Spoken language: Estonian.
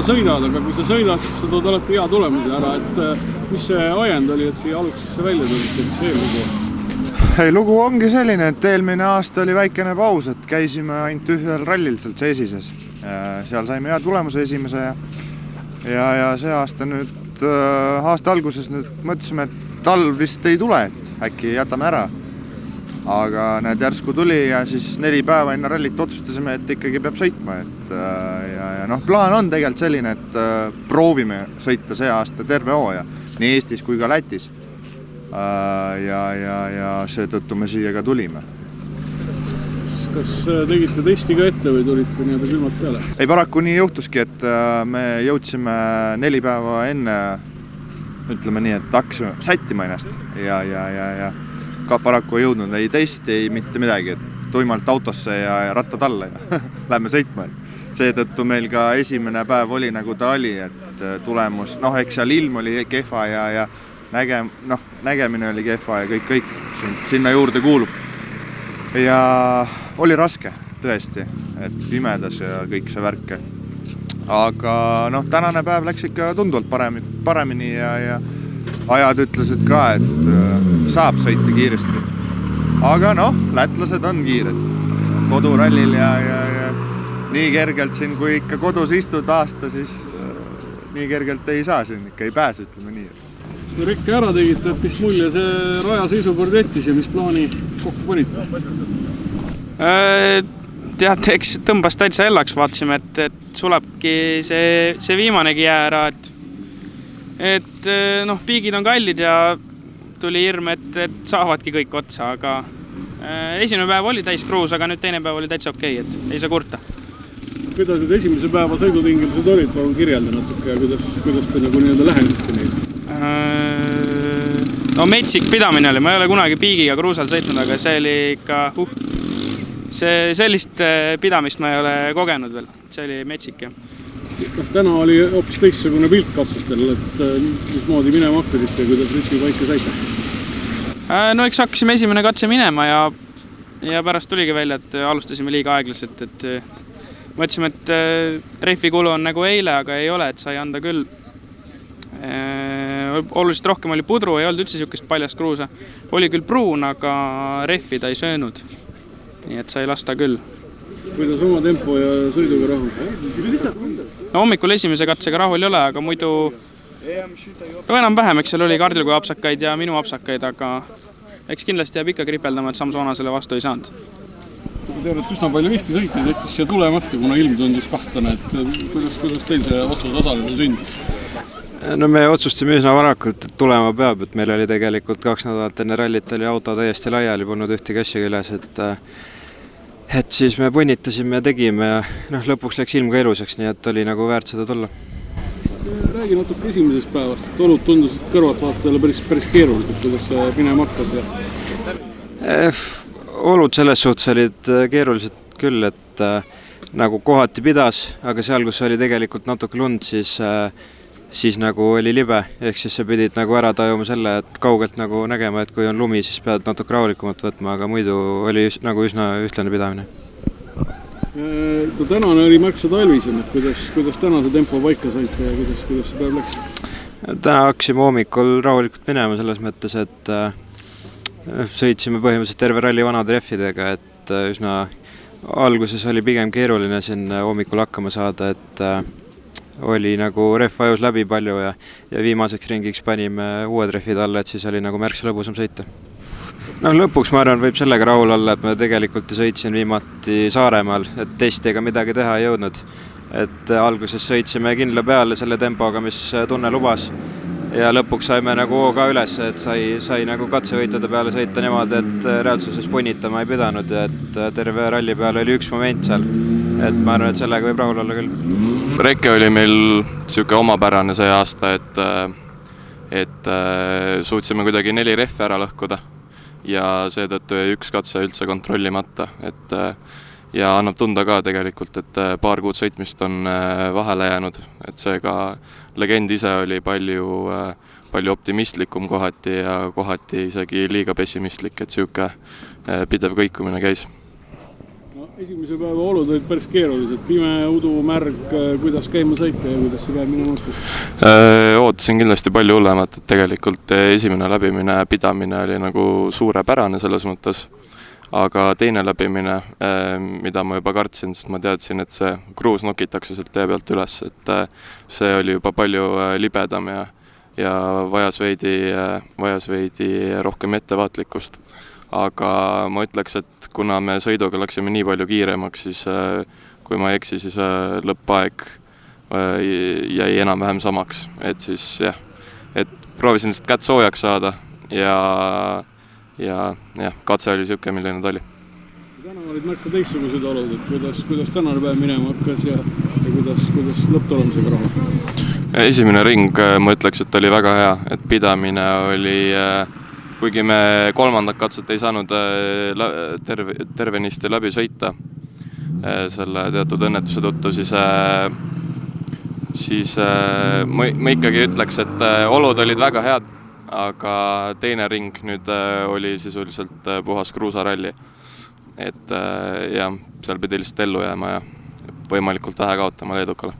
sõidad, aga kui sa sõidad, siis sa tood alati hea tulemuse ära, et mis see ajend oli, et siia algusesse välja tulid, mis see lugu on? Lugu ongi selline, et eelmine aasta oli väikene paus, et käisime ainult ühel rallil sealt Seesises. Seal saime hea tulemuse esimese ja see aasta nüüd, aasta alguses nüüd mõtlesime, et talv vist ei tule, et äkki jätame ära. Aga need järsku tuli ja siis 4 päeva enne rallit otsustasime, et ikkagi peab sõitma. Ja plaan on tegelikult selline, et proovime sõita see aasta terve hooaja, nii Eestis kui ka Lätis. Ja seetõttu me siia ka tulime. Kas tegite testi ka ette või tulite nii-öelda külmalt peale? Ei, paraku nii juhtuski, et me jõudsime 4 päeva enne, ütleme nii, et hakkasime sättima ennast ja ka paraku ei jõudnud ei testi, ei mitte midagi, et tuimalt autosse ja rattad alla ja lähme sõitma. Seetõttu meil ka esimene päev oli nagu ta oli, et tulemus, eks seal ilm oli kehva ja nägemine oli kehva ja kõik sinna juurde kuulub. Ja oli raske, tõesti, et pimedas ja kõik see värke. Aga tänane päev läks ikka tunduvalt paremini ja ajad ütlesid ka, et saab sõita kiiresti. Aga lätlased on kiired kodurallil ja nii kergelt siin, kui ikka kodus istud aasta, siis nii kergelt ei saa siin, ikka ei pääse, ütleme nii. Kui rekke ära tegite, et mis mulje see raja seisukord jättis ja mis plaani kokku panite? Tead, eks tõmbas täitsa ellaks, vaatasime, et sulabki see viimanegi jää ära, et piigid on kallid ja tuli hirm, et saavadki kõik otsa, aga esimene päev oli täis kruus, aga nüüd teine päev oli täitsa okei, et ei saa kurta. Kuidas need esimese päeva sõidutingimused olid, palun kirjelda natuke ja kuidas te nagu nii-öelda lähenesite neid? Metsik pidamine oli, ma ei ole kunagi piigiga kruusal sõitnud, aga see oli ikka sellist pidamist ma ei ole kogenud veel, see oli metsik ja. Täna oli hoopis teistsugune pilt katsetel, et mismoodi minema hakkasite ja kuidas rütmi paika saite? Eks hakkasime esimene katse minema ja pärast tuligi välja, et alustasime liiga aeglaselt, et mõtlesime, et rehvi kulu on nagu eile, aga ei ole, et sai anda küll. Oluliselt rohkem oli pudru, ei olnud üldse siukest paljast kruusa. Oli küll pruun, aga rehvi ta ei söönud. Nii et sai lasta küll. Kuidas oma tempo ja sõiduga rahul? Hommikul esimese katsega rahul ei ole, aga muidu enam vähem, eks seal oli Kardilgu apsakaid ja minu apsakaid, aga eks kindlasti jääb ikka kripeldama, et Samsona selle vastu ei saanud. Kui te olete üsna palju Eesti sõitjaid, jättis siia tulemata, kuna ilm tundus kahtlane, et kuidas teil see otsus osaleda sündis? Me otsustasime üsna varakult, et tulema peab, et meil oli tegelikult 2 nädalat enne rallit oli auto täiesti laiali, polnud ühtegi asja küljes, et siis me punnitasime ja tegime ja lõpuks läks ilm ka ilusaks, nii et oli nagu väärt seda tulla. Räägi natuke esimesest päevast, et olud tundusid kõrvaltvaatajale päris keeruliselt, kuidas see minema hakkas? Olud selles suhtes olid keerulised küll, et nagu kohati pidas, aga seal, kus oli tegelikult natuke lund, siis nagu oli libe, ehk siis sa pidid nagu ära tajuma selle, et kaugelt nagu nägema, et kui on lumi, siis pead natuke rahulikumalt võtma, aga muidu oli nagu üsna ühtlane pidamine. Tänane oli märksa talvisem, et kuidas täna see tempo paika saite ja kuidas see päev läks? Täna hakkasime hommikul rahulikult minema selles mõttes, et sõitsime põhimõtteliselt terve ralli vanade rehvidega, et üsna alguses oli pigem keeruline siin hommikul hakkama saada, et oli nagu rehv ajus läbi palju ja viimaseks ringiks panime uued rehvid alla, et siis oli nagu märksa lõbusam sõita. Lõpuks ma arvan, võib sellega rahul olla, et ma tegelikult sõitsin viimati Saaremaal, et testi ega midagi teha ei jõudnud. Et alguses sõitsime kindla peale selle tempoga, mis tunne lubas ja lõpuks saime nagu hooga üles, et sai nagu katsevõitude peale sõita niimoodi, et reaalsuses punnitama ei pidanud ja et terve ralli peale oli üks moment seal. Et ma arvan, et sellega võib rahul olla küll. Reke oli meil siuke omapärane see aasta, et suutsime kuidagi 4 rehvi ära lõhkuda ja seetõttu jäi üks katse üldse kontrollimata. Ja annab tunda ka tegelikult, et paar kuud sõitmist on vahele jäänud. Et seega legend ise oli palju optimistlikum kohati ja kohati isegi liiga pessimistlik, et siuke pidev kõikumine käis. Esimese päeva olud olid päris keerulised, pime, udu, märg, kuidas käima sõita ja kuidas see päev minema mõttes? Ootasin kindlasti palju hullemat, et tegelikult esimene läbimine pidamine oli nagu suurepärane selles mõttes, aga teine läbimine, mida ma juba kartsin, sest ma teadsin, et see kruus nokitakse sealt tee pealt üles, et see oli juba palju libedam ja vajas veidi rohkem ettevaatlikkust. Aga ma ütleks, et kuna me sõiduga läksime nii palju kiiremaks, siis kui ma ei eksi, siis lõppaeg jäi enam-vähem samaks. Et siis jah, et proovisin lihtsalt kätt soojaks saada ja katse oli siuke, milline ta oli. Täna olid märksa teistsugused olud, et kuidas tänane päev minema hakkas ja kuidas lõpptulemusega rahus? Esimene ring, ma ütleks, et oli väga hea, et pidamine oli... Kuigi me kolmandat katset ei saanud tervenisti läbi sõita selle teatud õnnetuse tõttu, siis ma ikkagi ütleks, et olud olid väga head, aga teine ring nüüd oli sisuliselt puhas kruusaralli. Et jah, seal pidi lihtsalt ellu jääma ja võimalikult vähe kaotama leedukale.